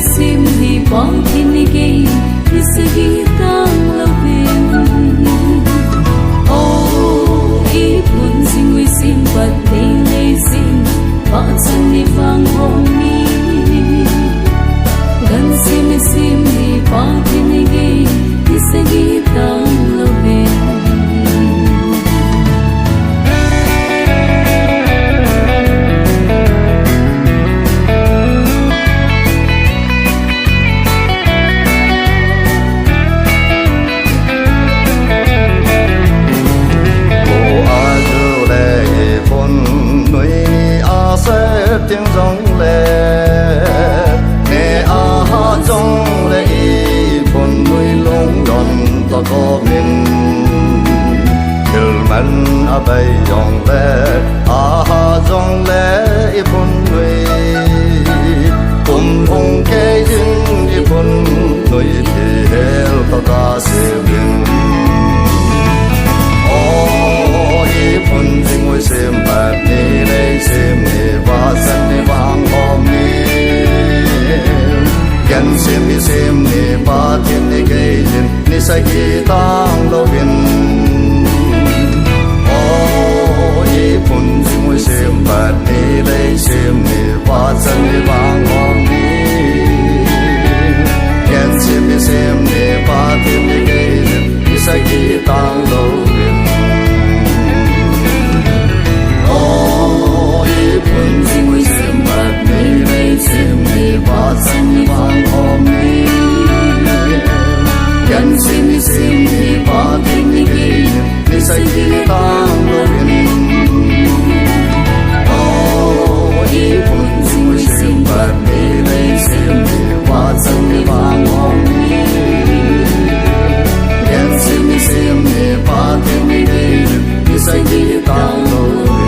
sim hi bỏ thiên ni gay thì sẽ ghi tang lâu bên oh ý buồn dinh nguy sim bật đi lấy sim bỏ chân đi vang hồng mi gần sim hi bỏ thiên ni gay thì sẽ ghi tang lâu bên tiếng rong lệ nè a rong lệ con nuôi lông đòn ta có mình thil man a bay rong lệ a rong lệ con nuôi cùng hong kê dinh đi con nuôi thì hel ta ta sẽ bin ôi con dinh ngồi xem bát đi đây xem đi và sân đi vang hôm ni gần xem đi ba thiên đi gây dinh ni sai kỳ tang lâu bin ôi con dinh ngồi xem bát đi đây xem đi và sân đi vang hôm ni gần xem đi ba thiên đi gây dinh ni sai kỳ tang lâu bin buồn gì ngồi xem bát đi đây xem đi và sân đi vang hôm ni gần xem đi và thiên đi ghi đi say đi tang lâu bin buồn gì ngồi xem bát đi đây xem đi và sân đi vang hôm ni gần xem đi và thiên đi ghi đi say đi tang lâu bin